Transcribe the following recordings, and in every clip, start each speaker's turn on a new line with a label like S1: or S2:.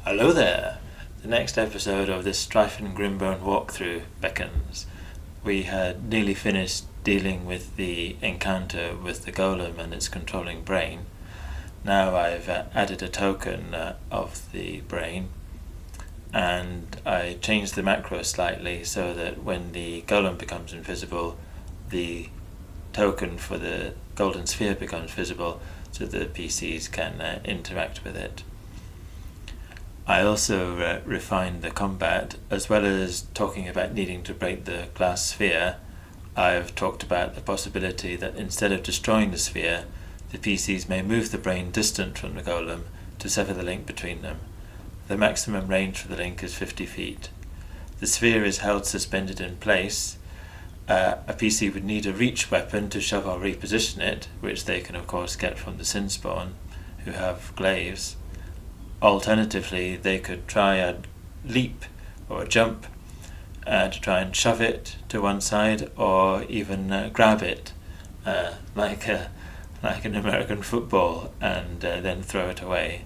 S1: Hello there! The next episode of this Strife and Grimbone walkthrough beckons. We had nearly finished dealing with the encounter with the golem and its controlling brain. Now I've added a token of the brain, and I changed the macro slightly so that when the golem becomes invisible, the token for the golden sphere becomes visible so that the PCs can interact with it. I also refined the combat. As well as talking about needing to break the glass sphere, I've talked about the possibility that instead of destroying the sphere, the PCs may move the brain distant from the golem to sever the link between them. The maximum range for the link is 50 feet. The sphere is held suspended in place. A PC would need a reach weapon to shove or reposition it, which they can of course get from the sin spawn, who have glaives. Alternatively, they could try a leap or a jump to try and shove it to one side, or even grab it like an American football and then throw it away.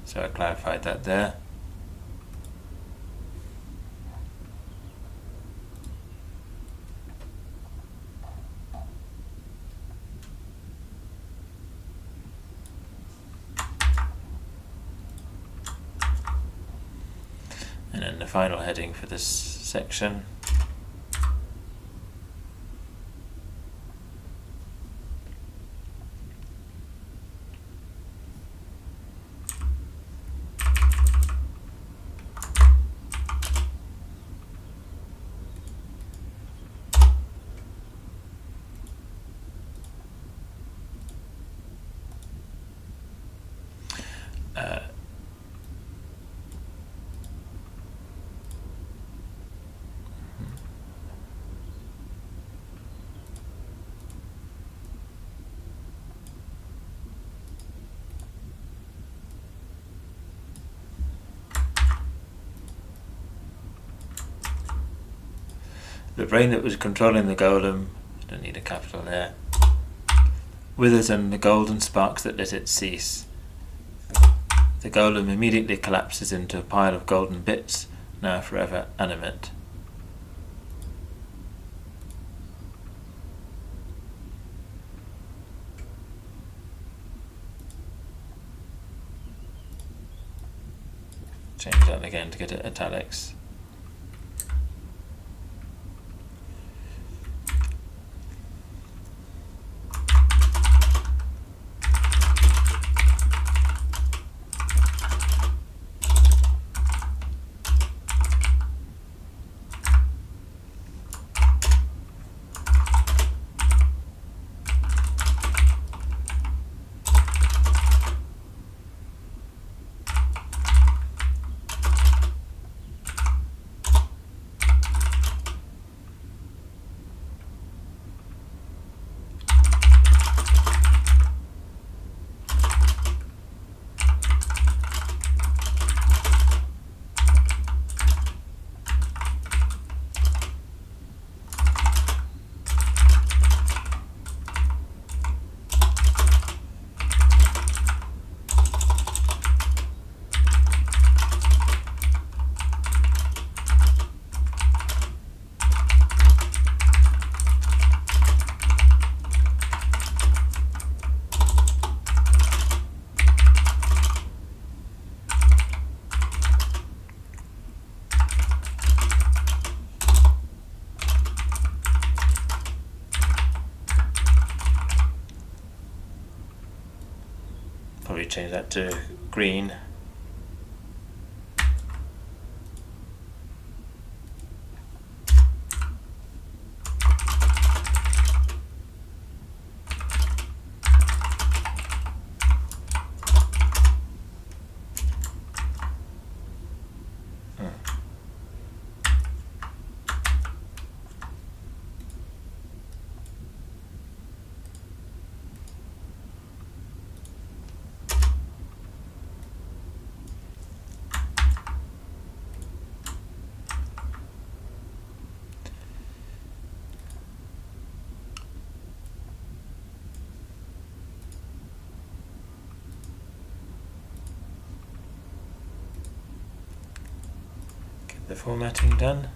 S1: So I clarified that there. And then the final heading for this section. The brain that was controlling the golem, don't need a capital there, withers and the golden sparks that lit it cease. The golem immediately collapses into a pile of golden bits, now forever animate. Change that again to get it italics. Probably change that to green. the formatting done.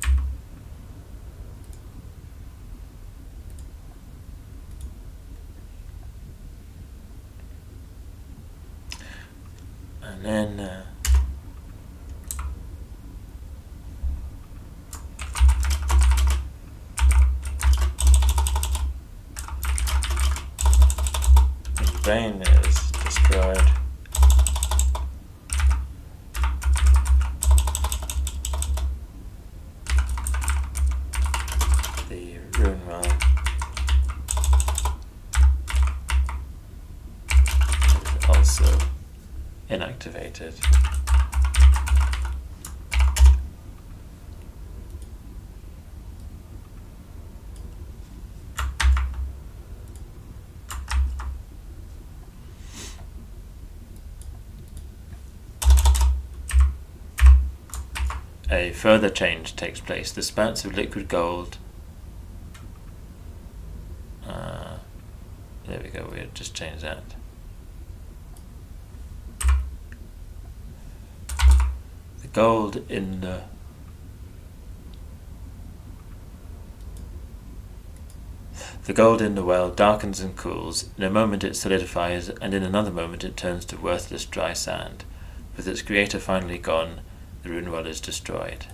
S1: And then the brain is destroyed. The runewell is also inactivated. A further change takes place. The spouts of liquid gold. There we go, we'll just change that. The gold in the well darkens and cools. In a moment it solidifies, and in another moment it turns to worthless dry sand. With its creator finally gone, the runewell is destroyed.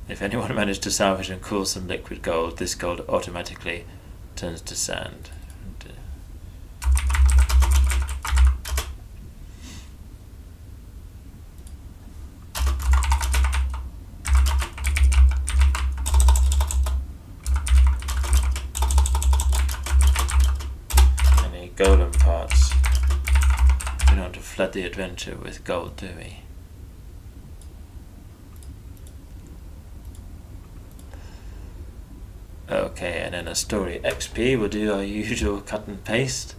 S1: If anyone managed to salvage and cool some liquid gold, this gold automatically turns to sand. Any golem parts? We don't want to flood the adventure with gold, do we? Okay, and then a story XP, we'll do our usual cut and paste,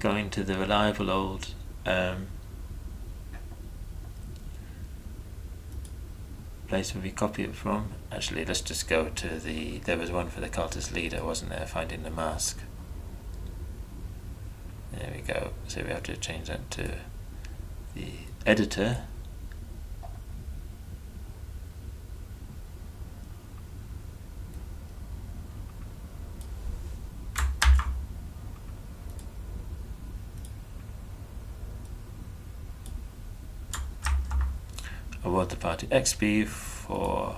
S1: going to the reliable old place where we copy it from. Actually, let's just go to there was one for the cultist leader, wasn't there, finding the mask. There we go, so we have to change that to the editor. Award the party XP for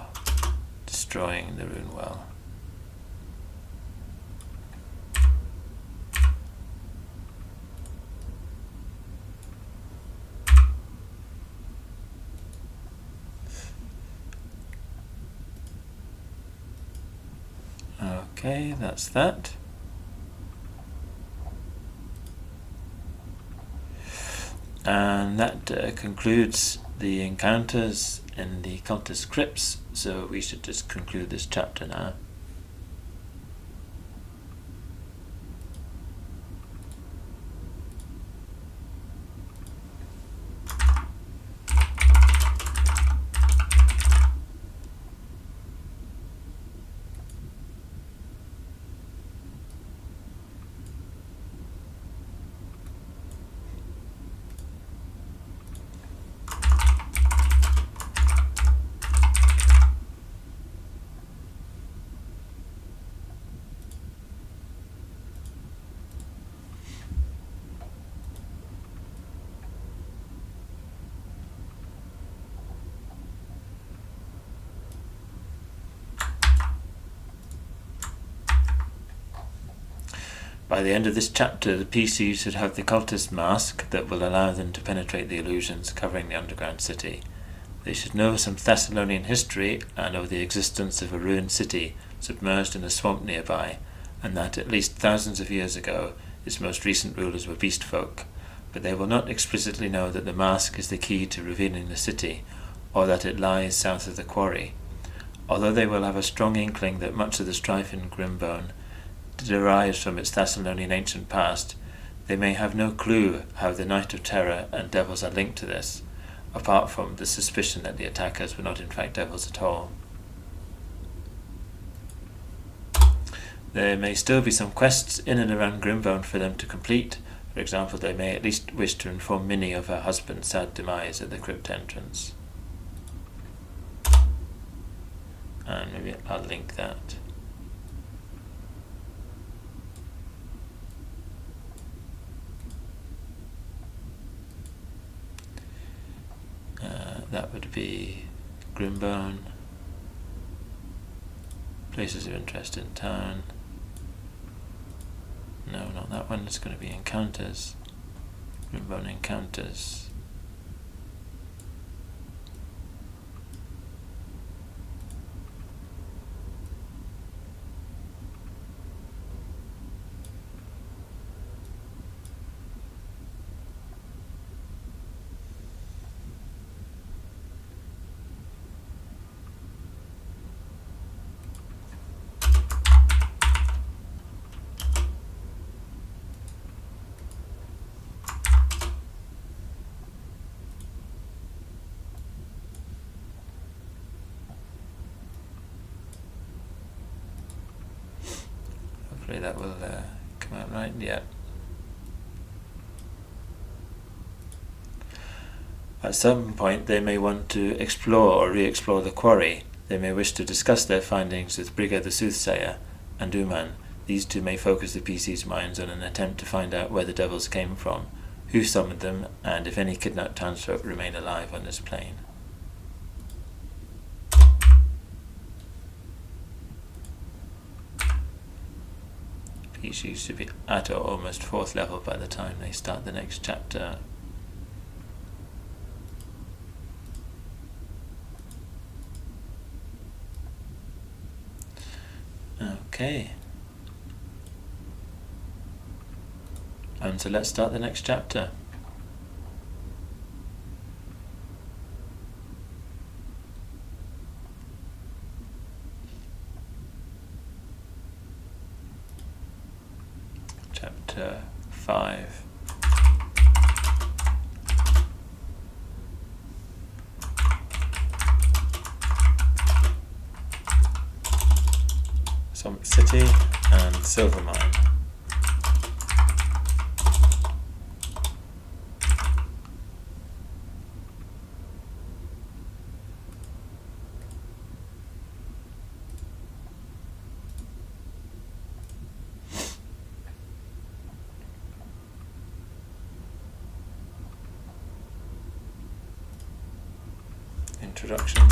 S1: destroying the runewell. Okay, that's that. And that concludes the encounters in the cultist crypts, so we should just conclude this chapter now. By the end of this chapter, the PC should have the cultist mask that will allow them to penetrate the illusions covering the underground city. They should know some Thassilonian history and of the existence of a ruined city submerged in a swamp nearby, and that at least thousands of years ago its most recent rulers were beast folk, but they will not explicitly know that the mask is the key to revealing the city, or that it lies south of the quarry. Although they will have a strong inkling that much of the strife in Grimbone derives from its Thassilonian ancient past, they may have no clue how the Night of Terror and devils are linked to this, apart from the suspicion that the attackers were not in fact devils at all. There may still be some quests in and around Grimbone for them to complete, For example, they may at least wish to inform Minnie of her husband's sad demise at the crypt entrance. And maybe I'll link that. That would be Grimbone, places of interest in town. No, not that one, it's going to be encounters. Grimbone encounters. Hopefully that will come out right. Yeah. At some point they may want to explore or re-explore the quarry. They may wish to discuss their findings with Brigga the Soothsayer and Uman. These two may focus the PC's minds on an attempt to find out where the devils came from, who summoned them, and if any kidnapped townsfolk remain alive on this plane. PCs should be at or almost 4th level by the time they start the next chapter. Okay. And so let's start the next chapter. Chapter 5. Summit City and Silver Mine. Introduction.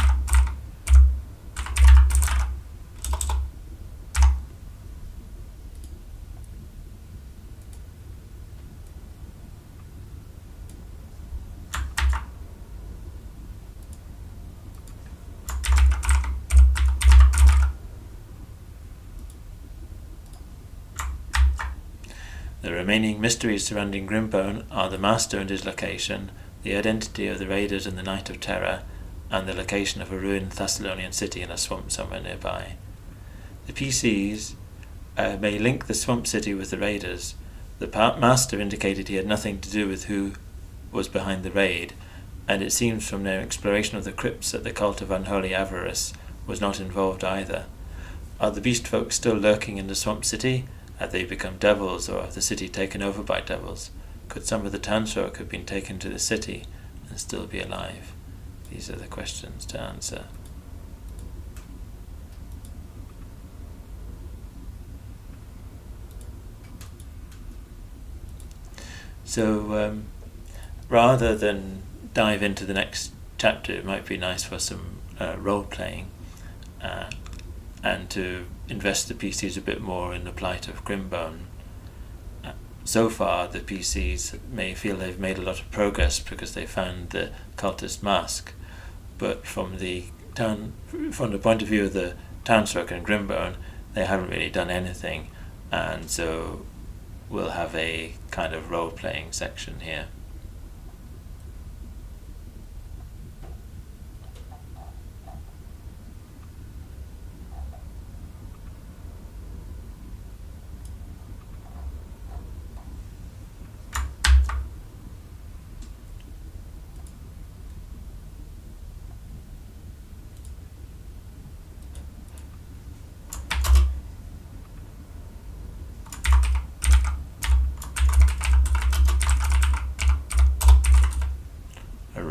S1: The remaining mysteries surrounding Grimbone are the Master and his location, the identity of the raiders in the Night of Terror, and the location of a ruined Thassilonian city in a swamp somewhere nearby. The PCs may link the swamp city with the raiders. The Master indicated he had nothing to do with who was behind the raid, and it seems from their exploration of the crypts that the cult of unholy avarice was not involved either. Are the beast folk still lurking in the swamp city? Have they become devils, or have the city taken over by devils? Could some of the townsfolk have been taken to the city and still be alive? These are the questions to answer. So rather than dive into the next chapter, it might be nice for some role-playing and to invest the PCs a bit more in the plight of Grimbone. So far, the PCs may feel they've made a lot of progress because they found the cultist mask, but from the point of view of the townsfolk and Grimbone, they haven't really done anything, and so we'll have a kind of role-playing section here.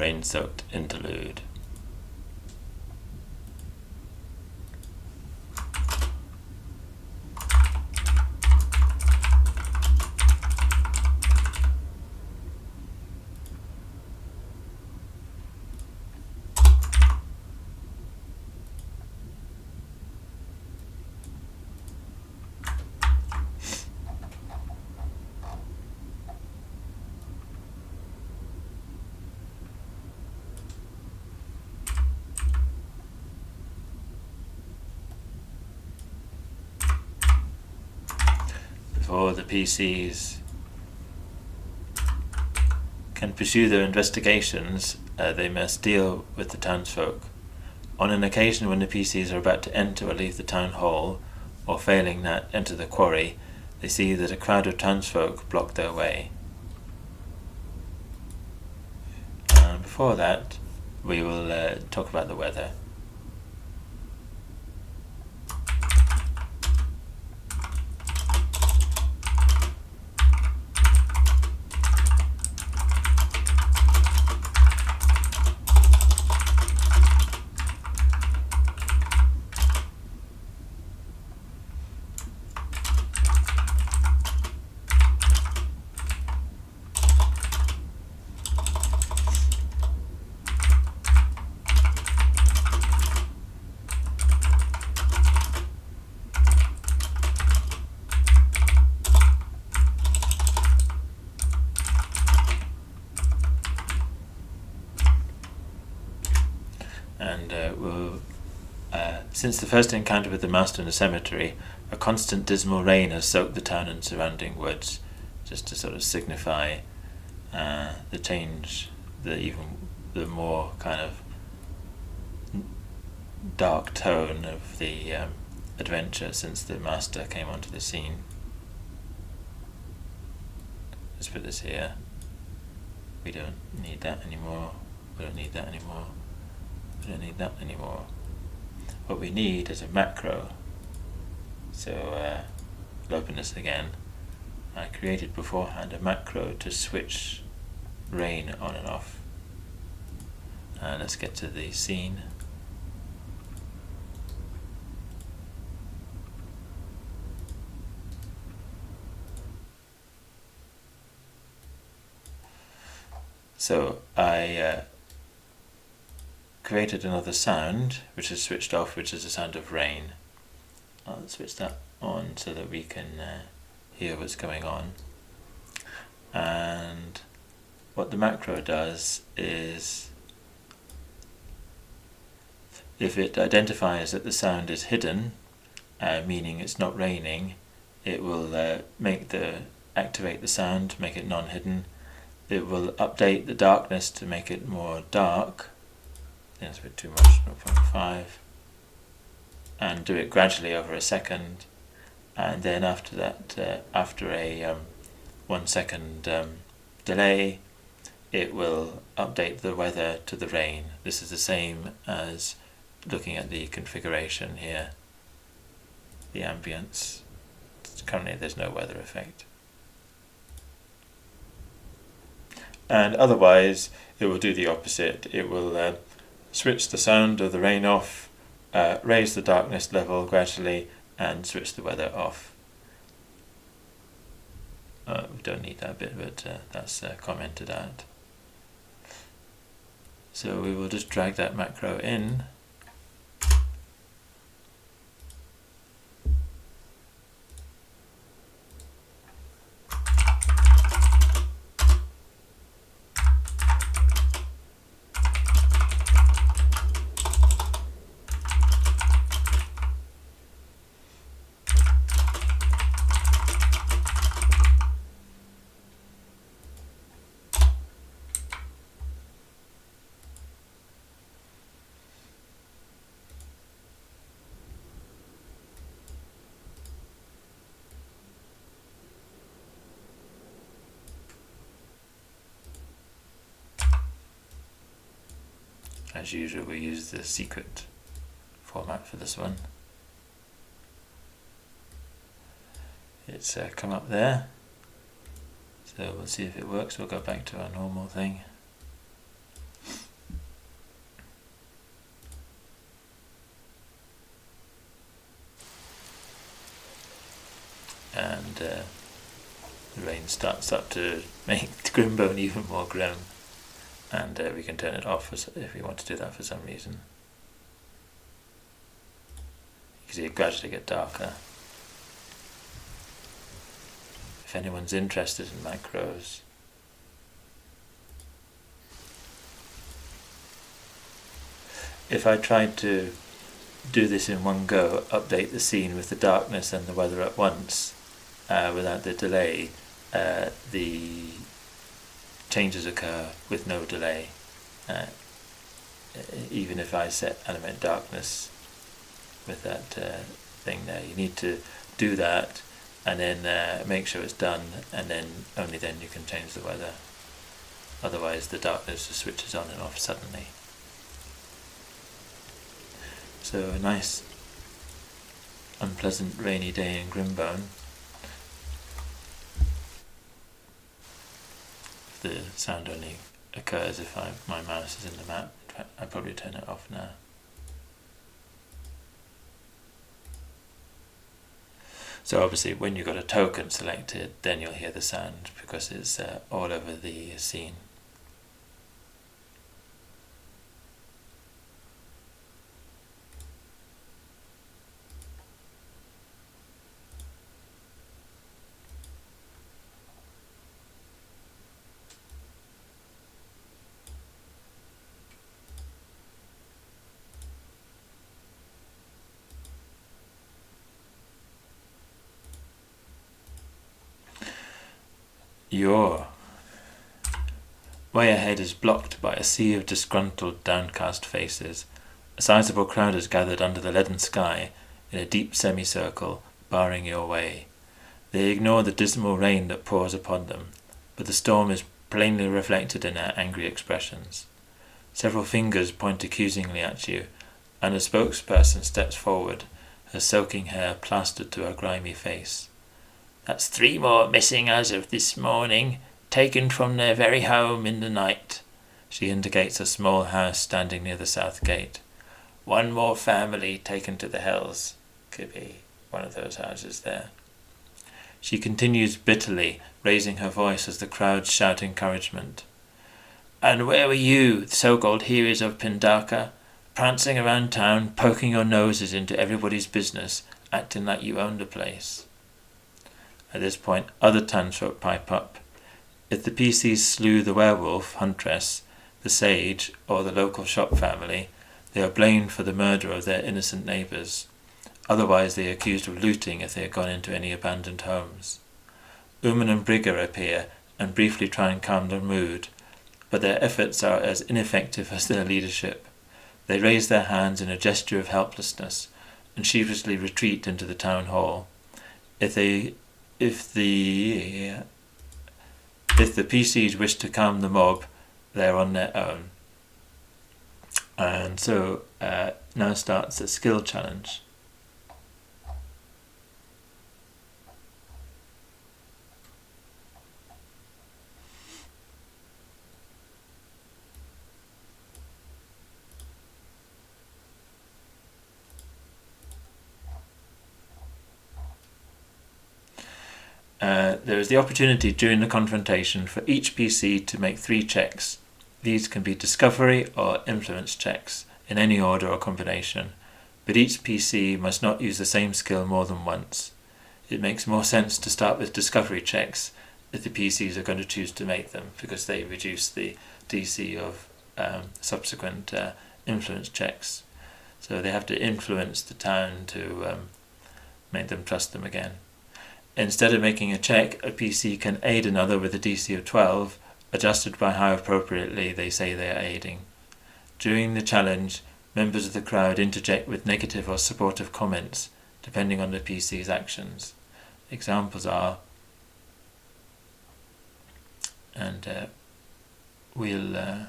S1: rain-soaked interlude. Before the PCs can pursue their investigations, they must deal with the townsfolk. On an occasion when the PCs are about to enter or leave the town hall, or failing that, enter the quarry, they see that a crowd of townsfolk block their way. Before that, we will talk about the weather. Since the first encounter with the master in the cemetery, a constant dismal rain has soaked the town and surrounding woods, just to sort of signify the change, the more kind of dark tone of the adventure since the master came onto the scene. Let's put this here. We don't need that anymore. We don't need that anymore. We don't need that anymore. What we need is a macro. So I'll open this again. I created beforehand a macro to switch rain on and off. Let's get to the scene. So I created another sound which is switched off, which is the sound of rain. I'll switch that on so that we can hear what's going on. And what the macro does is, if it identifies that the sound is hidden, meaning it's not raining, it will activate the sound, make it non-hidden. It will update the darkness to make it more dark. That's a bit too much, 0.5, and do it gradually over a second, and then after that, after a 1 second delay, it will update the weather to the rain. This is the same as looking at the configuration here, the ambience. Currently there's no weather effect. And otherwise it will do the opposite. It will switch the sound of the rain off, raise the darkness level gradually, and switch the weather off. We don't need that bit, but that's commented out. So we will just drag that macro in. As usual, we use the secret format for this one. It's come up there, so we'll see if it works. We'll go back to our normal thing. the rain starts up to make Grimbone even more grim, and we can turn it off if we want to do that for some reason. You can see it gradually get darker. If anyone's interested in macros, if I tried to do this in one go, update the scene with the darkness and the weather at once, without the delay, the changes occur with no delay, even if I set animate darkness with that thing there. You need to do that and then make sure it's done, and then only then you can change the weather. Otherwise the darkness just switches on and off suddenly. So a nice unpleasant rainy day in Grimbone. The sound only occurs if my mouse is in the map. I'll probably turn it off now. So obviously when you've got a token selected, then you'll hear the sound because it's all over the scene. Your way ahead is blocked by a sea of disgruntled, downcast faces. A sizable crowd has gathered under the leaden sky in a deep semicircle, barring your way. They ignore the dismal rain that pours upon them, but the storm is plainly reflected in their angry expressions. Several fingers point accusingly at you, and a spokesperson steps forward, her soaking hair plastered to her grimy face. "That's 3 more missing as of this morning, taken from their very home in the night." She indicates a small house standing near the south gate. "1 more family taken to the hills." Could be one of those houses there. She continues bitterly, raising her voice as the crowd shout encouragement. "And where were you, so-called heroes of Pindaka, prancing around town, poking your noses into everybody's business, acting like you owned the place?" At this point, other townsfolk pipe up. If the PCs slew the werewolf huntress, the sage, or the local shop family, they are blamed for the murder of their innocent neighbours. Otherwise they are accused of looting if they have gone into any abandoned homes. Uman and Brigger appear and briefly try and calm their mood, but their efforts are as ineffective as their leadership. They raise their hands in a gesture of helplessness and sheepishly retreat into the town hall. If the PCs wish to calm the mob, they are on their own. And so now starts a skill challenge. There is the opportunity during the confrontation for each PC to make 3 checks. These can be discovery or influence checks, in any order or combination, but each PC must not use the same skill more than once. It makes more sense to start with discovery checks if the PCs are going to choose to make them, because they reduce the DC of subsequent influence checks. So they have to influence the town to make them trust them again. Instead of making a check, a PC can aid another with a DC of 12, adjusted by how appropriately they say they are aiding. During the challenge, members of the crowd interject with negative or supportive comments, depending on the PC's actions. Examples are, and we'll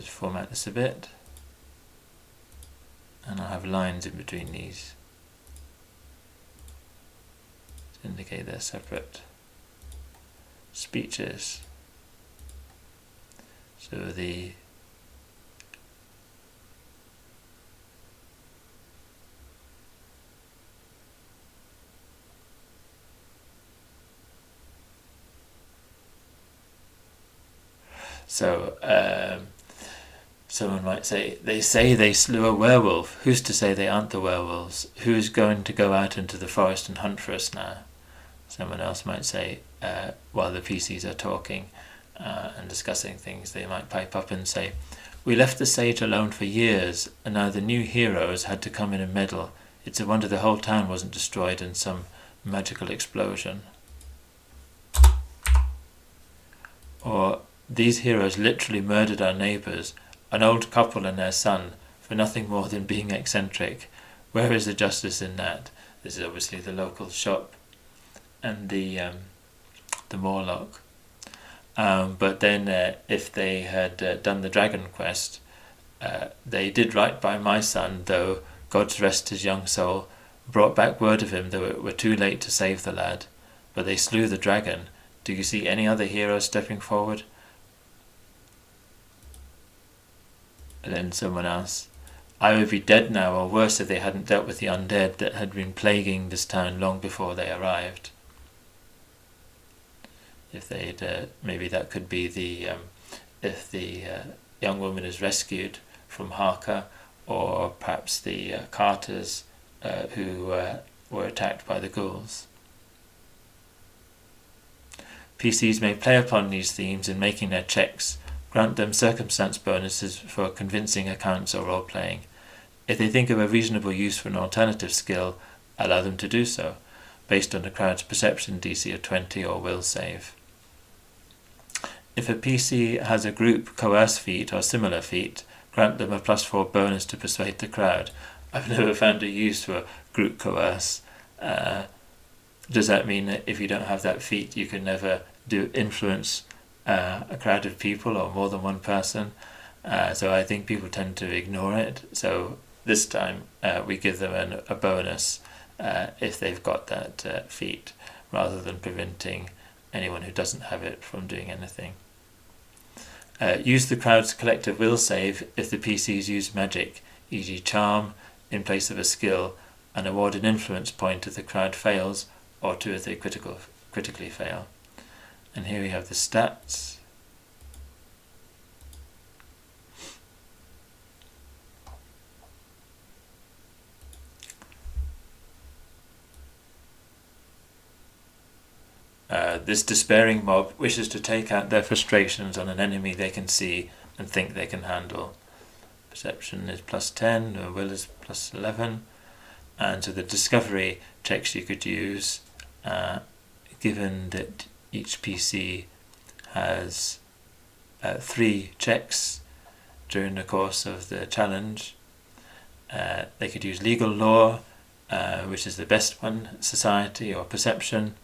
S1: Just format this a bit, and I'll have lines in between these to indicate they're separate speeches. So the someone might say they slew a werewolf. Who's to say they aren't the werewolves? Who's going to go out into the forest and hunt for us now? Someone else might say, while the PCs are talking and discussing things, they might pipe up and say, we left the sage alone for years, and now the new heroes had to come in and meddle. It's a wonder the whole town wasn't destroyed in some magical explosion. Or, these heroes literally murdered our neighbours, an old couple and their son, for nothing more than being eccentric. Where is the justice in that? This is obviously the local shop and the Morlock. But then if they had done the Dragon Quest, they did right by my son, though God's rest his young soul, brought back word of him, though it were too late to save the lad. But they slew the dragon. Do you see any other heroes stepping forward? And then someone else, I would be dead now, or worse if they hadn't dealt with the undead that had been plaguing this town long before they arrived. If they'd, maybe that could be the, if the young woman is rescued from Harker, or perhaps the carters who were attacked by the ghouls. PCs may play upon these themes in making their checks, grant them circumstance bonuses for convincing accounts or role-playing. If they think of a reasonable use for an alternative skill, allow them to do so, based on the crowd's perception DC of 20 or will save. If a PC has a group coerce feat or similar feat, grant them a +4 bonus to persuade the crowd. I've never found a use for group coerce. Does that mean that if you don't have that feat you can never influence a crowd of people or more than one person? So I think people tend to ignore it. So this time we give them a bonus if they've got that feat, rather than preventing anyone who doesn't have it from doing anything. Use the crowd's collective will save if the PCs use magic, e.g. charm, in place of a skill, and award an influence point if the crowd fails, or 2 if they critically fail. And here we have the stats. This despairing mob wishes to take out their frustrations on an enemy they can see and think they can handle. Perception is +10, or will is +11, and so the discovery checks you could use, given that each PC has 3 checks during the course of the challenge. They could use legal law, which is the best one, society or perception.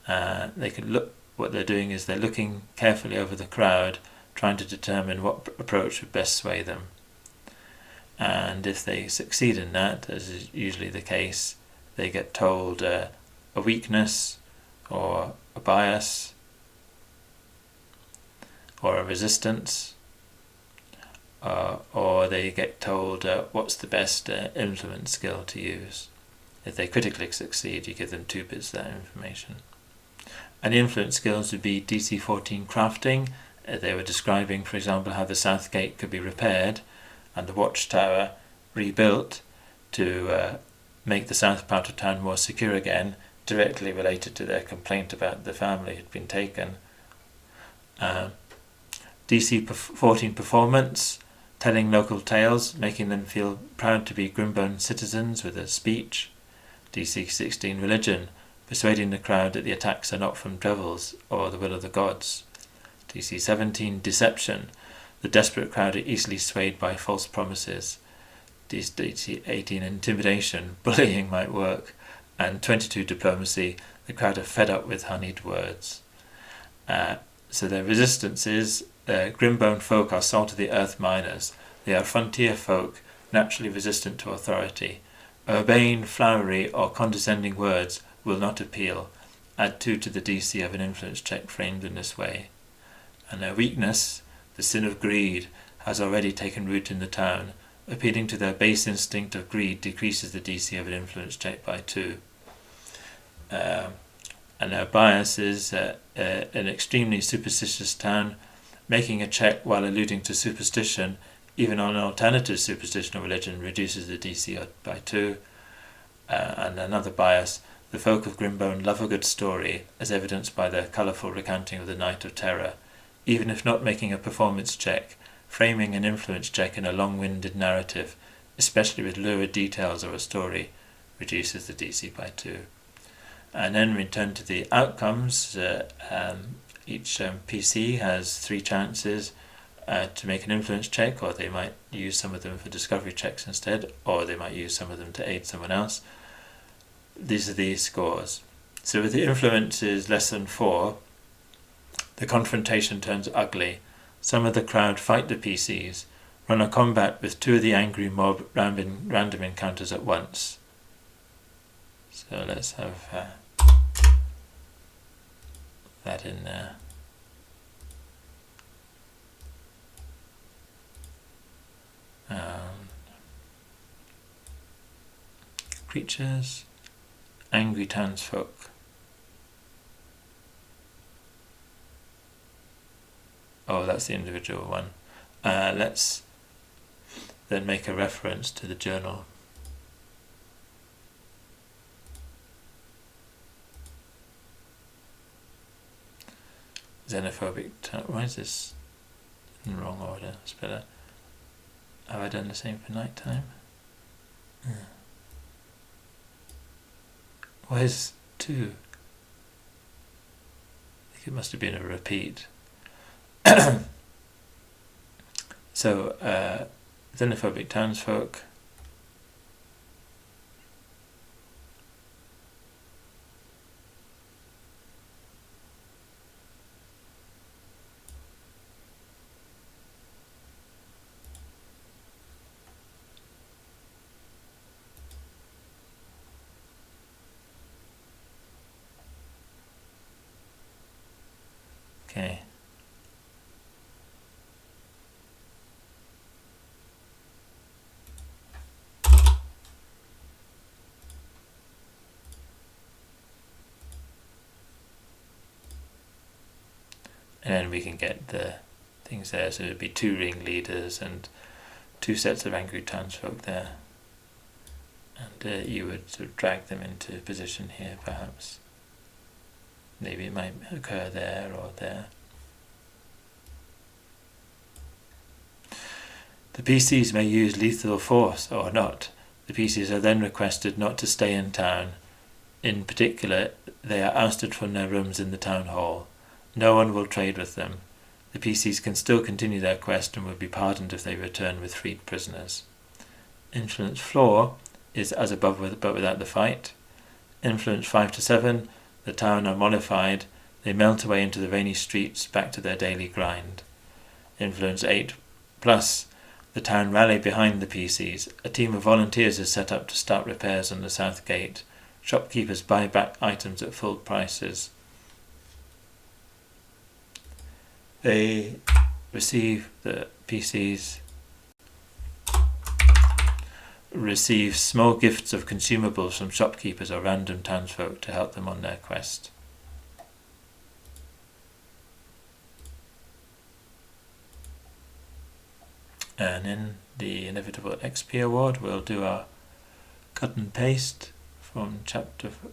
S1: They could look, what they're doing is they're looking carefully over the crowd, trying to determine what approach would best sway them. And if they succeed in that, as is usually the case, they get told a weakness or a bias or a resistance, or they get told what's the best influence skill to use. If they critically succeed, you give them 2 bits of that information. And the influence skills would be DC 14 crafting. They were describing, for example, how the south gate could be repaired and the watchtower rebuilt to make the south part of town more secure again, directly related to their complaint about the family had been taken. DC 14 performance, telling local tales, making them feel proud to be Grimbone citizens with a speech. DC 16 religion, persuading the crowd that the attacks are not from devils or the will of the gods. DC 17 deception, the desperate crowd are easily swayed by false promises. DC 18 intimidation, bullying might work. And 22 diplomacy, the crowd are fed up with honeyed words. So their resistances Grimbone folk are salt-of-the-earth miners. They are frontier folk, naturally resistant to authority. Urbane, flowery, or condescending words will not appeal. Add 2 to the DC of an influence check framed in this way. And their weakness, the sin of greed, has already taken root in the town. Appealing to their base instinct of greed decreases the DC of an influence check by 2. And their bias is an extremely superstitious town. Making a check while alluding to superstition, even on an alternative superstition or religion, reduces the DC by 2. And another bias, the folk of Grimbone love a good story, as evidenced by their colourful recounting of the Night of Terror. Even if not making a performance check, framing an influence check in a long-winded narrative, especially with lurid details of a story, reduces the DC by 2. And then we turn to the outcomes. Each PC has 3 chances to make an influence check, or they might use some of them for discovery checks instead, or they might use some of them to aid someone else. These are the scores. So if the influence is less than 4, the confrontation turns ugly. Some of the crowd fight the PCs, run a combat with 2 of the angry mob random encounters at once. So let's have that in there. Creatures, angry townsfolk. Oh, that's the individual one. Let's then make a reference to the journal. Xenophobic. Why is this in the wrong order? It's better. Have I done the same for night time? Where's 2? I think it must have been a repeat. So, xenophobic townsfolk. Okay. And then we can get the things there. So it would be 2 ringleaders and 2 sets of angry townsfolk there. And you would sort of drag them into position here, perhaps. Maybe it might occur there or there. The PCs may use lethal force or not. The PCs are then requested not to stay in town. In particular, they are ousted from their rooms in the town hall. No one will trade with them. The PCs can still continue their quest and will be pardoned if they return with freed prisoners. Influence floor is as above but without the fight. Influence 5 to 7, the town are mollified. They melt away into the rainy streets back to their daily grind. Influence 8 plus, the town rally behind the PCs. A team of volunteers is set up to start repairs on the south gate. Shopkeepers buy back items at full prices. They receive, the PCs receive small gifts of consumables from shopkeepers or random townsfolk to help them on their quest. And in the inevitable XP award, we'll do our cut and paste from chapter 4.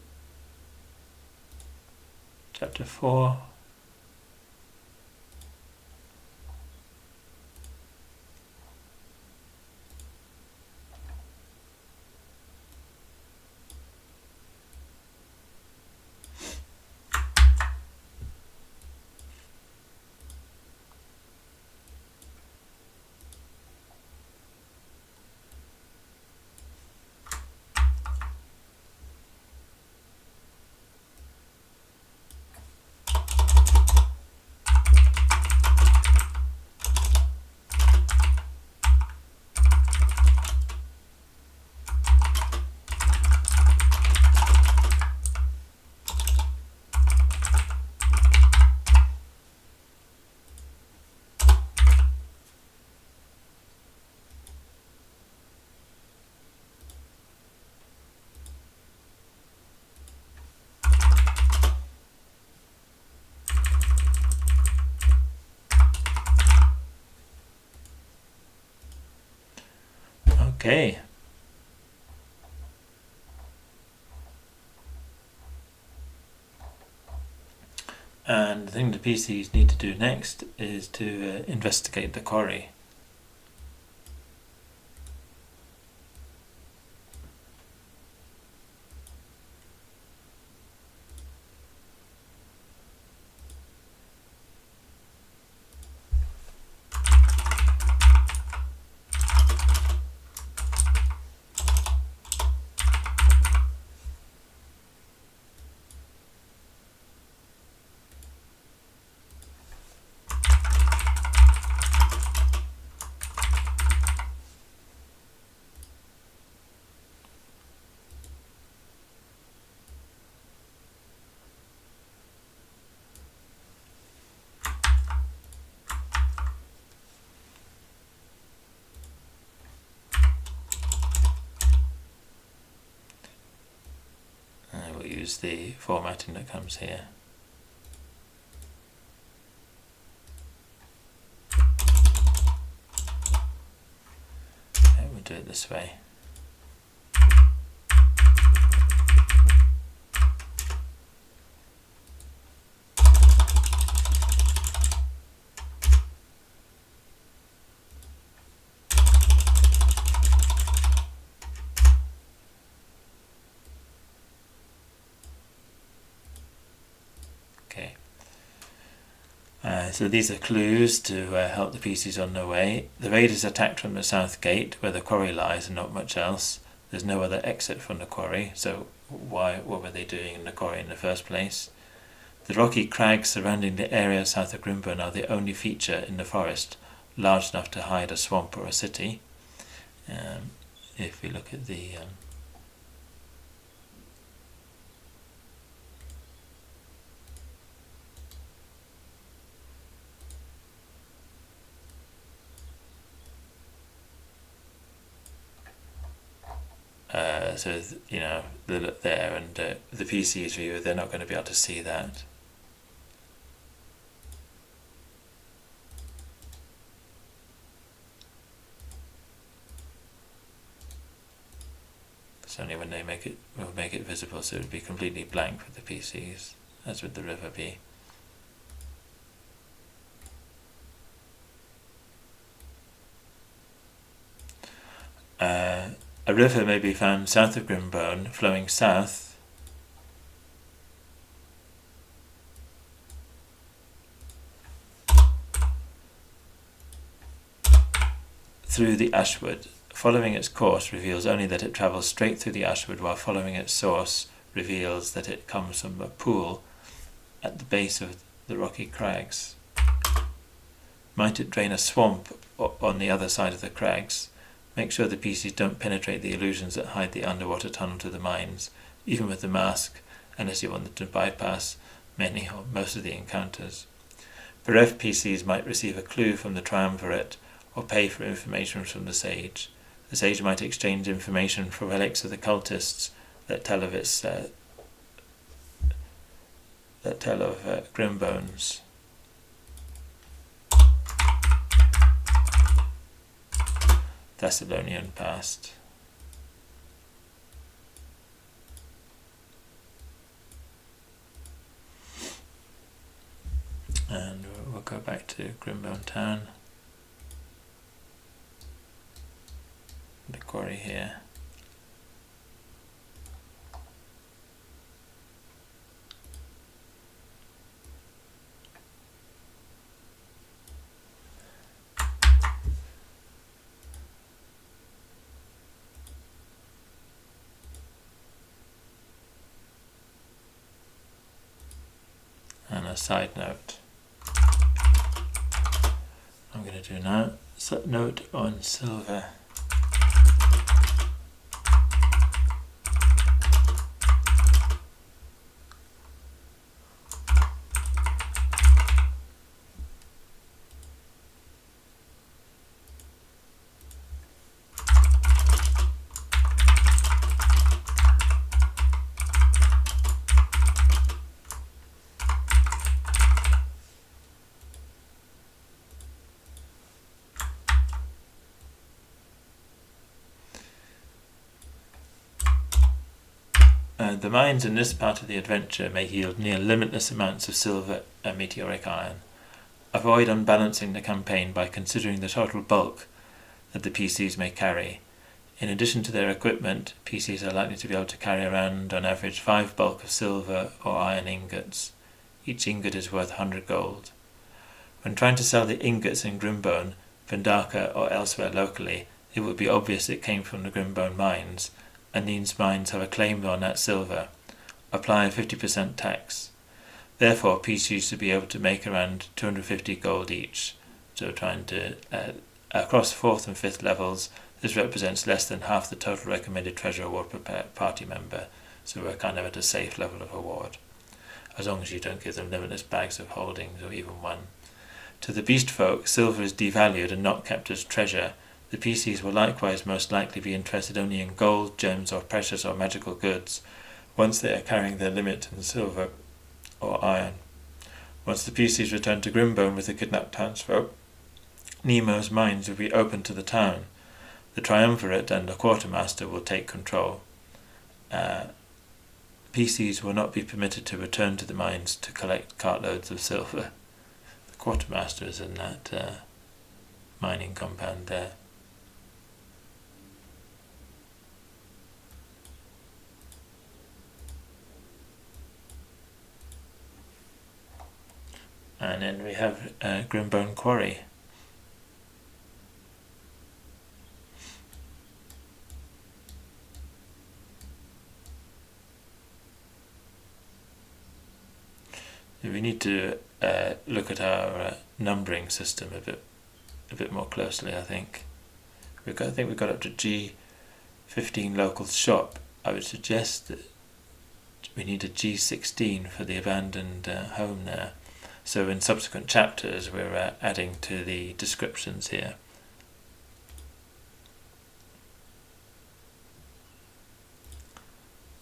S1: Okay. And the thing the PCs need to do next is to investigate the quarry. We'll use the formatting that comes here. Okay, we'll do it this way. Okay. So these are clues to help the PCs on their way. The raiders attacked from the south gate, where the quarry lies and not much else. There's no other exit from the quarry, so what were they doing in the quarry in the first place? The rocky crags surrounding the area south of Grimbone are the only feature in the forest large enough to hide a swamp or a city. If we look at the so you know, they look there, and the PC's view, they're not going to be able to see that. It's only when they will make it visible, so it would be completely blank with the PCs, as would the river be. A river may be found south of Grimbone, flowing south through the ashwood. Following its course reveals only that it travels straight through the ashwood, while following its source reveals that it comes from a pool at the base of the rocky crags. Might it drain a swamp on the other side of the crags? Make sure the PCs don't penetrate the illusions that hide the underwater tunnel to the mines, even with the mask, unless you want them to bypass many or most of the encounters. Bereft PCs might receive a clue from the triumvirate or pay for information from the sage. The sage might exchange information for relics of the cultists that tell of Grimbone's. Thassilonian past. And we'll go back to Grimbone town. The quarry here. And a side note I'm going to do now, note on silver. The mines in this part of the adventure may yield near limitless amounts of silver and meteoric iron. Avoid unbalancing the campaign by considering the total bulk that the PCs may carry. In addition to their equipment, PCs are likely to be able to carry around on average 5 bulk of silver or iron ingots. Each ingot is worth 100 gold. When trying to sell the ingots in Grimbone, Vendaka or elsewhere locally, it would be obvious it came from the Grimbone mines, and these mines have a claim on that silver. Apply a 50% tax. Therefore, PCs should be able to make around 250 gold each. So trying to, across 4th and 5th levels, this represents less than half the total recommended treasure award per party member, so we're kind of at a safe level of award, as long as you don't give them limitless bags of holdings or even one. To the beast folk, silver is devalued and not kept as treasure. The PCs will likewise most likely be interested only in gold, gems, or precious or magical goods, once they are carrying their limit in silver or iron. Once the PCs return to Grimbone with the kidnapped townsfolk, Nemo's mines will be open to the town. The Triumvirate and the Quartermaster will take control. PCs will not be permitted to return to the mines to collect cartloads of silver. The Quartermaster is in that mining compound there. And then we have Grimbone Quarry. We need to look at our numbering system a bit more closely. I think we've got up to G15 local shop. I would suggest that we need a G16 for the abandoned home there. So in subsequent chapters, we're adding to the descriptions here.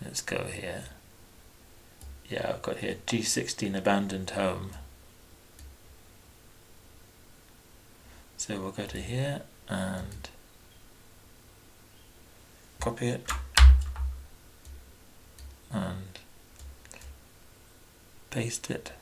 S1: Let's go here. Yeah, I've got here G16 abandoned home. So we'll go to here and copy it and paste it.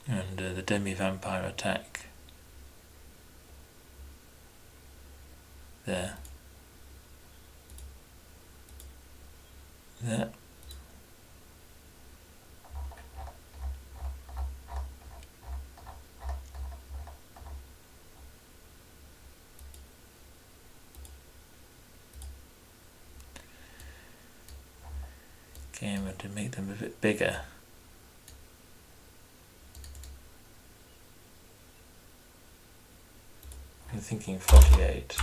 S1: And the demi-vampire attack there. There. Okay, I'm going to make them a bit bigger. I'm thinking 48.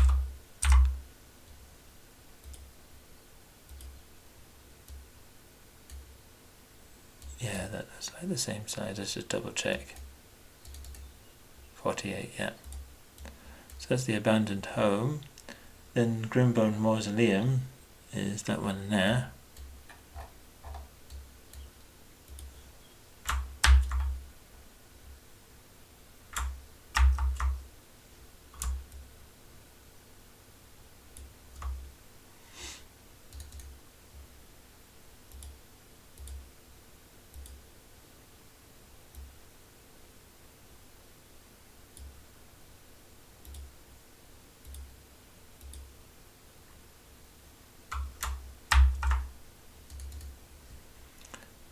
S1: Yeah, that's like the same size. Let's just double check. 48, yeah. So that's the abandoned home. Then Grimbone Mausoleum is that one there.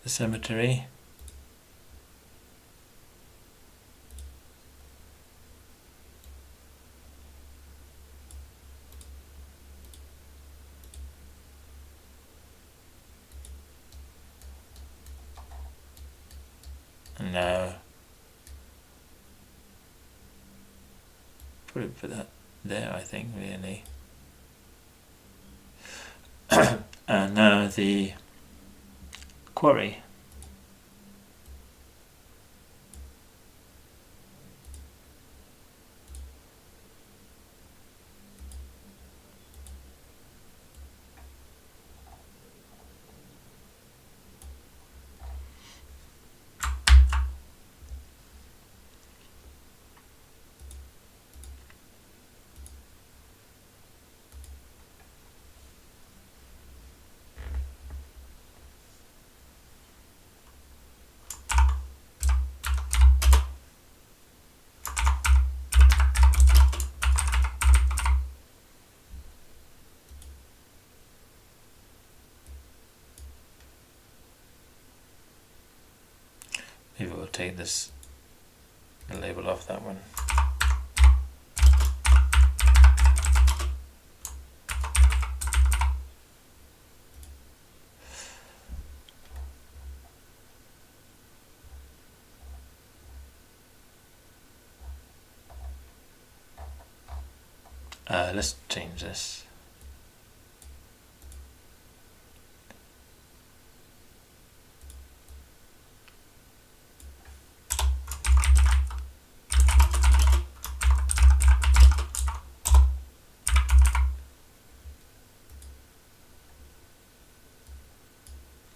S1: The cemetery. And now probably put that there, I think, really. And now the quarry. Maybe we'll take this label off that one. Let's change this.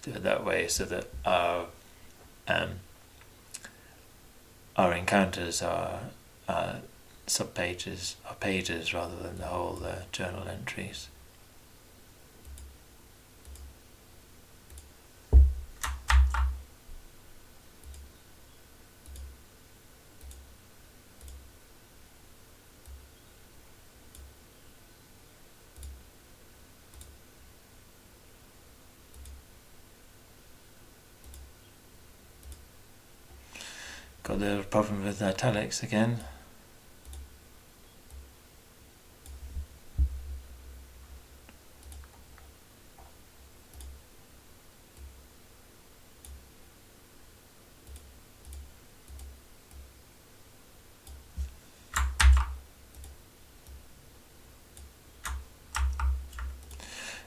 S1: Do it that way so that our encounters are subpages or pages rather than the whole journal entries. Got the problem with italics again.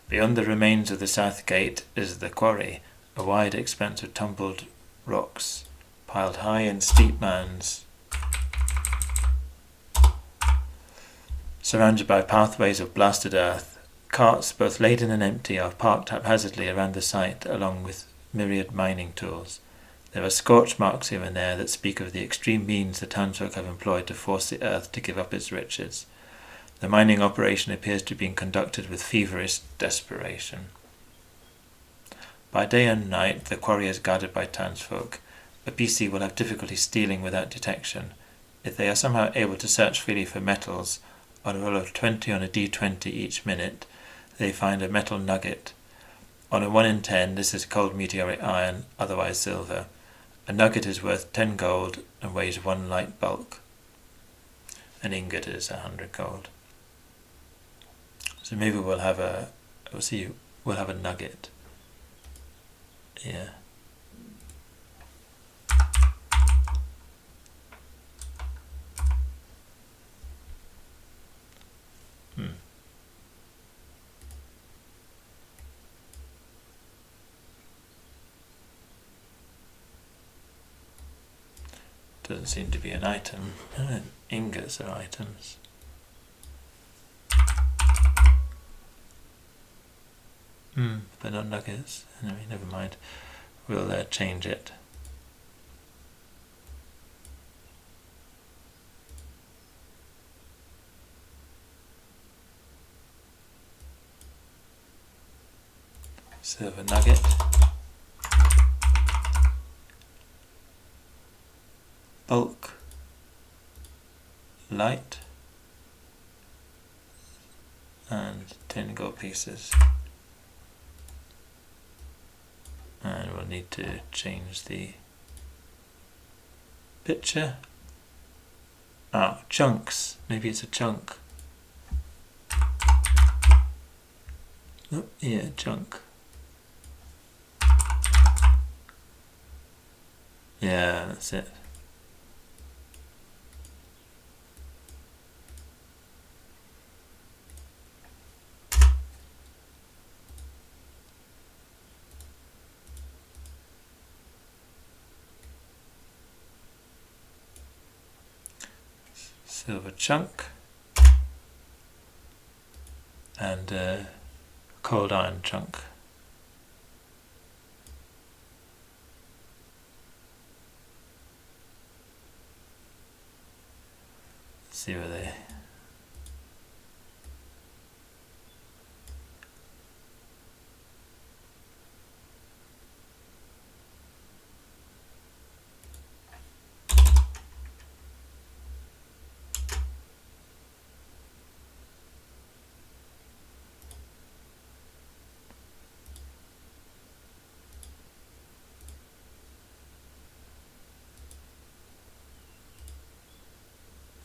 S1: Beyond the remains of the south gate is the quarry, a wide expanse of tumbled rocks, piled high in steep mounds, surrounded by pathways of blasted earth. Carts, both laden and empty, are parked haphazardly around the site, along with myriad mining tools. There are scorch marks here and there that speak of the extreme means the townsfolk have employed to force the earth to give up its riches. The mining operation appears to have been conducted with feverish desperation. By day and night, the quarry is guarded by townsfolk. A BC will have difficulty stealing without detection. If they are somehow able to search freely for metals, on a roll of 20 on a D20 each minute, they find a metal nugget. On a 1 in 10, this is cold meteoric iron, otherwise silver. A nugget is worth 10 gold and weighs 1 light bulk. An ingot is 100 gold. So maybe we'll have a nugget. Yeah. Doesn't seem to be an item. Ingots are items. But not nuggets. Anyway, never mind. We'll change it. Silver nugget. Bulk. Light. And 10 gold pieces. And we'll need to change the picture. Oh, chunks. Maybe it's a chunk. Oh, yeah, chunk. Yeah, that's it. Silver chunk and cold iron chunk. Let's see where they.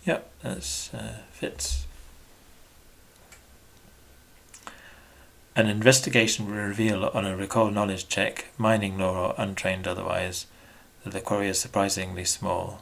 S1: Yep, that fits. An investigation will reveal on a recall knowledge check, mining lore or untrained otherwise, that the quarry is surprisingly small.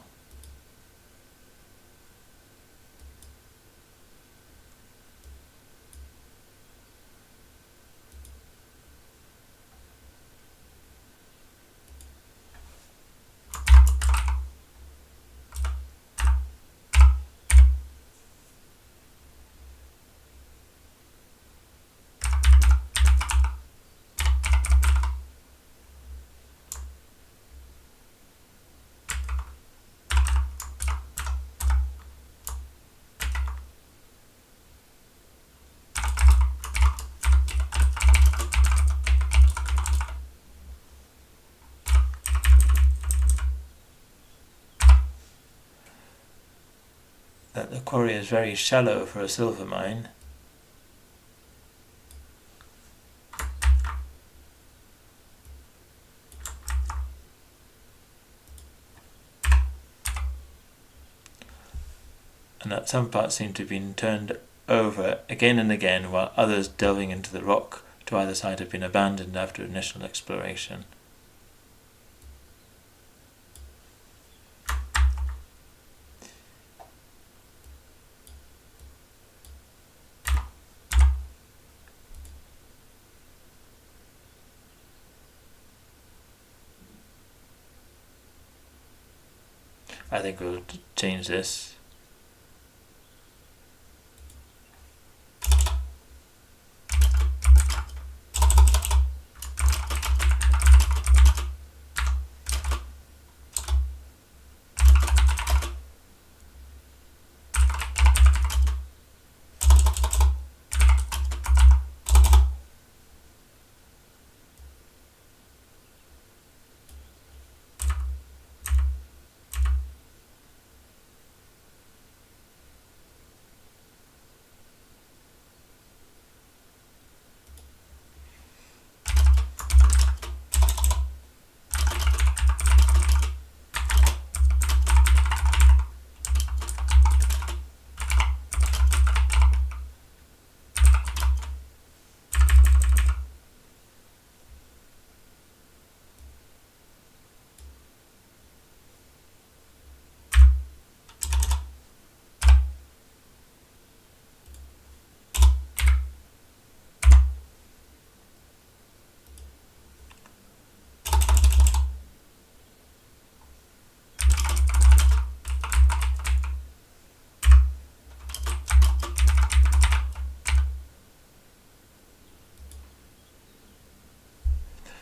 S1: That the quarry is very shallow for a silver mine. And that some parts seem to have been turned over again and again, while others delving into the rock to either side have been abandoned after initial exploration. I think we'll change this.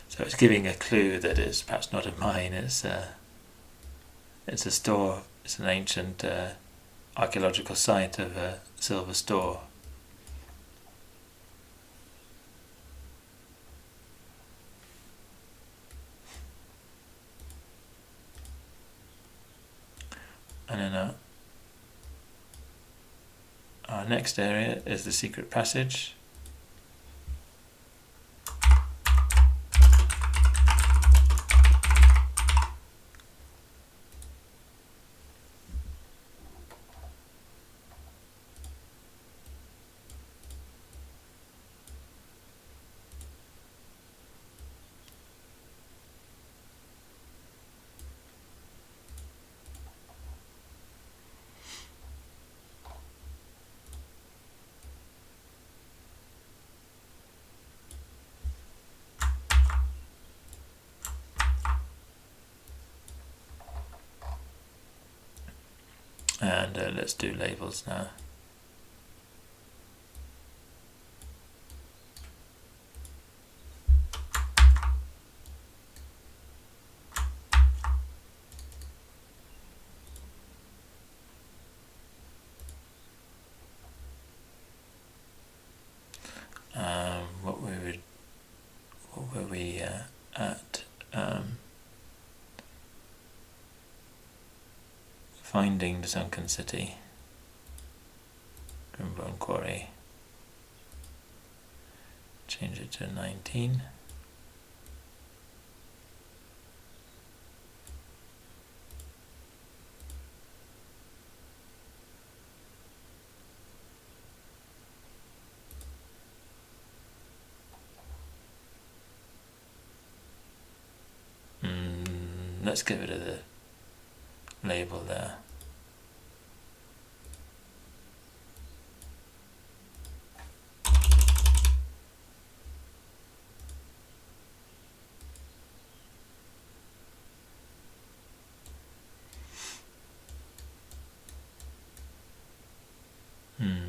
S1: So it's giving a clue that it's perhaps not a mine, it's a store, it's an ancient archaeological site of a silver store. And then our next area is the secret passage. And let's do labels now. What were we at? Finding the sunken city, Grimbone quarry. Change it to 19. let's get rid of the label there.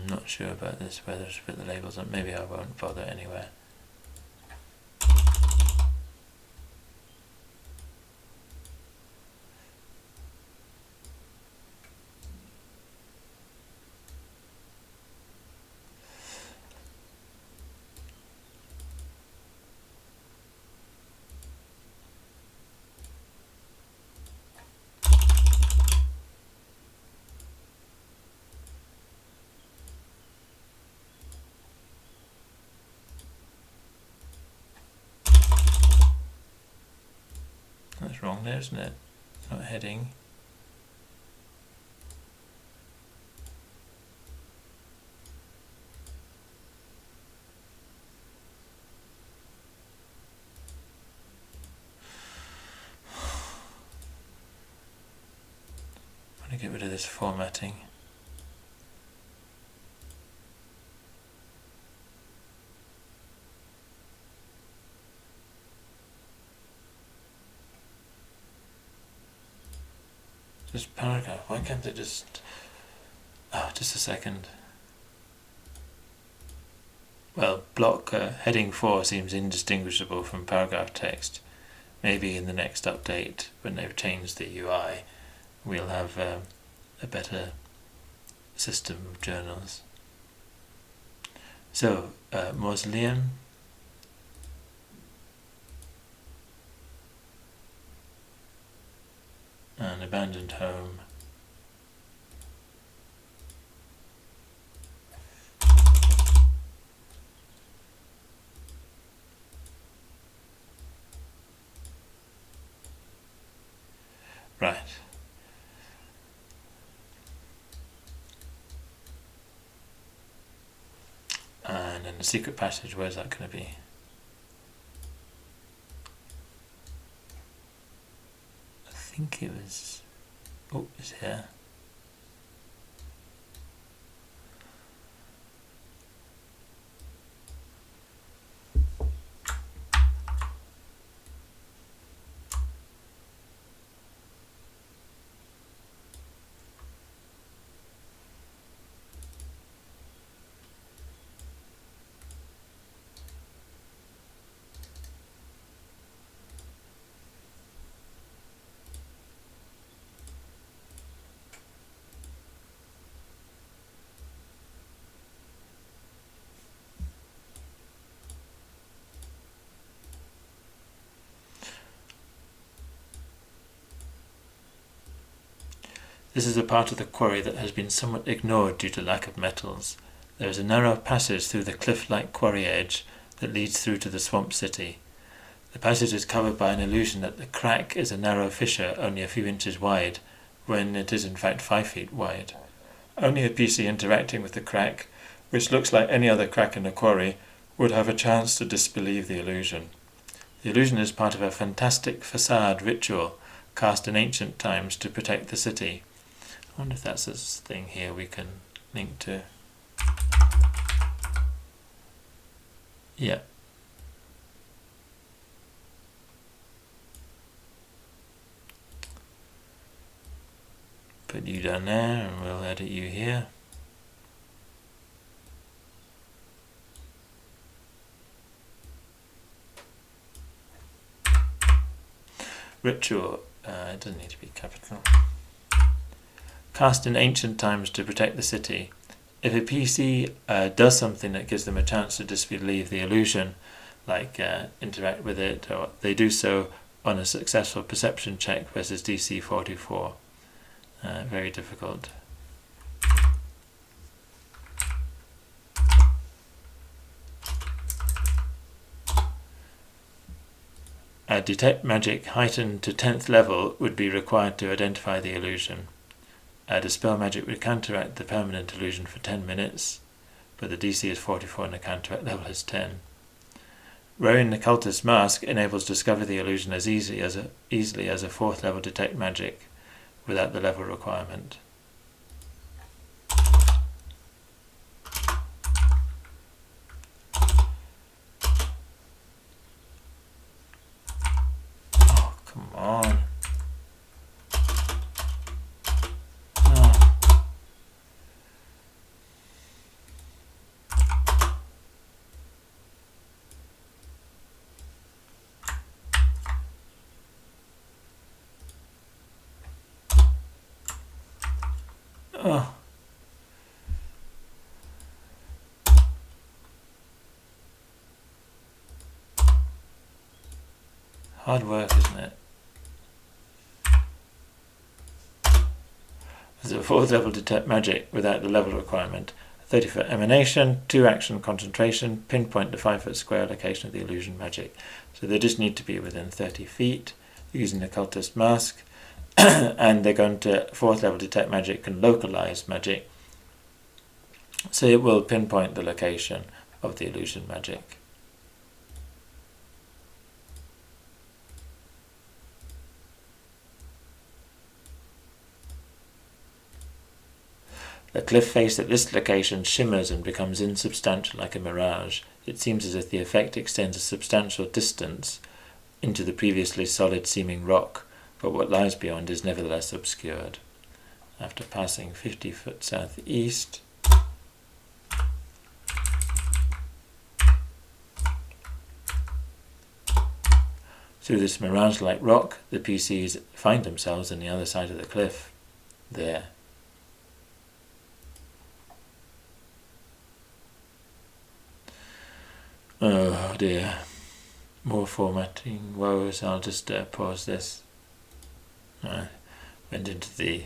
S1: Not sure about this, whether to put the labels on. Maybe I won't bother anyway. That's wrong there, isn't it? Not heading. I'm going to get rid of this formatting. This paragraph, why can't it just... Oh, just a second. Well, block heading 4 seems indistinguishable from paragraph text. Maybe in the next update, when they've changed the UI, we'll have a better system of journals. So, mausoleum. An abandoned home. Right. And then the secret passage, where's that going to be? I think it was... Oh, it's here. This is a part of the quarry that has been somewhat ignored due to lack of metals. There is a narrow passage through the cliff-like quarry edge that leads through to the swamp city. The passage is covered by an illusion that the crack is a narrow fissure only a few inches wide, when it is in fact 5 feet wide. Only a PC interacting with the crack, which looks like any other crack in the quarry, would have a chance to disbelieve the illusion. The illusion is part of a fantastic facade ritual cast in ancient times to protect the city. I wonder if that's this thing here we can link to. Yeah. Put you down there and we'll edit you here. Ritual, it doesn't need to be capital. Cast in ancient times to protect the city. If a PC does something that gives them a chance to disbelieve the illusion, like interact with it, or they do so on a successful perception check versus DC 44. Very difficult. Detect magic heightened to 10th level would be required to identify the illusion. Dispel magic would counteract the permanent illusion for 10 minutes, but the DC is 44 and the counteract level is 10. Wearing the cultist mask enables discover the illusion as easily as a 4th level detect magic without the level requirement. Oh, come on. Oh. Hard work, isn't it? As a 4th level detect magic without the level requirement. 30-foot emanation, 2 action concentration, pinpoint the 5-foot square location of the illusion magic. So they just need to be within 30 feet using the cultist mask. And they're going to 4th level detect magic and localize magic. So it will pinpoint the location of the illusion magic. The cliff face at this location shimmers and becomes insubstantial like a mirage. It seems as if the effect extends a substantial distance into the previously solid seeming rock, but what lies beyond is nevertheless obscured. After passing 50 foot southeast, through this mirage-like rock, the PCs find themselves on the other side of the cliff. There. Oh dear. More formatting woes. I'll just pause this. I went into the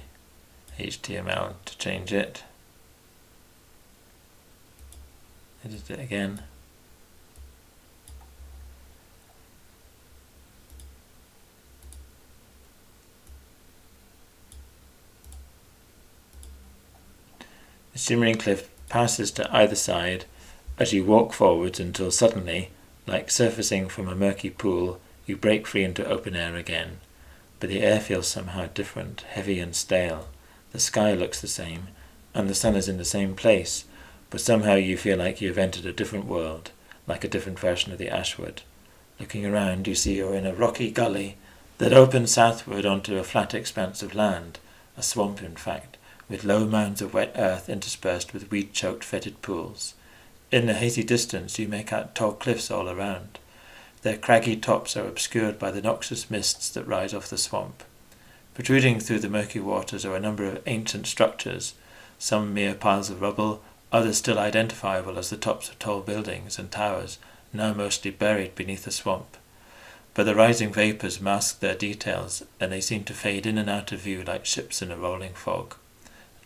S1: HTML to change it. Edit it again. The shimmering cliff passes to either side as you walk forwards until suddenly, like surfacing from a murky pool, you break free into open air again. But the air feels somehow different, heavy and stale. The sky looks the same, and the sun is in the same place, but somehow you feel like you have entered a different world, like a different version of the Ashwood. Looking around, you see you're in a rocky gully that opens southward onto a flat expanse of land, a swamp in fact, with low mounds of wet earth interspersed with weed-choked fetid pools. In the hazy distance you make out tall cliffs all around. Their craggy tops are obscured by the noxious mists that rise off the swamp. Protruding through the murky waters are a number of ancient structures, some mere piles of rubble, others still identifiable as the tops of tall buildings and towers, now mostly buried beneath the swamp. But the rising vapours mask their details, and they seem to fade in and out of view like ships in a rolling fog.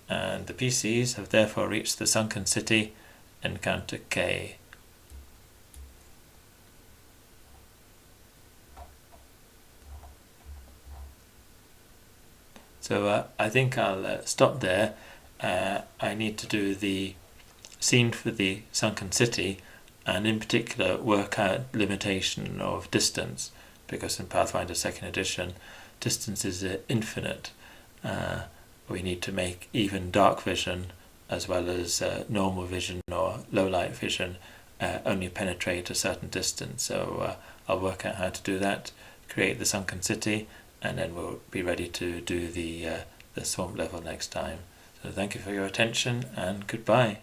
S1: And the PCs have therefore reached the sunken city, Encounter K. So I think I'll stop there. I need to do the scene for the sunken city, and in particular work out limitation of distance, because in Pathfinder 2nd edition distance is infinite. We need to make even dark vision as well as normal vision or low light vision only penetrate a certain distance. So I'll work out how to do that, create the sunken city, and then we'll be ready to do the swamp level next time. So thank you for your attention, and goodbye.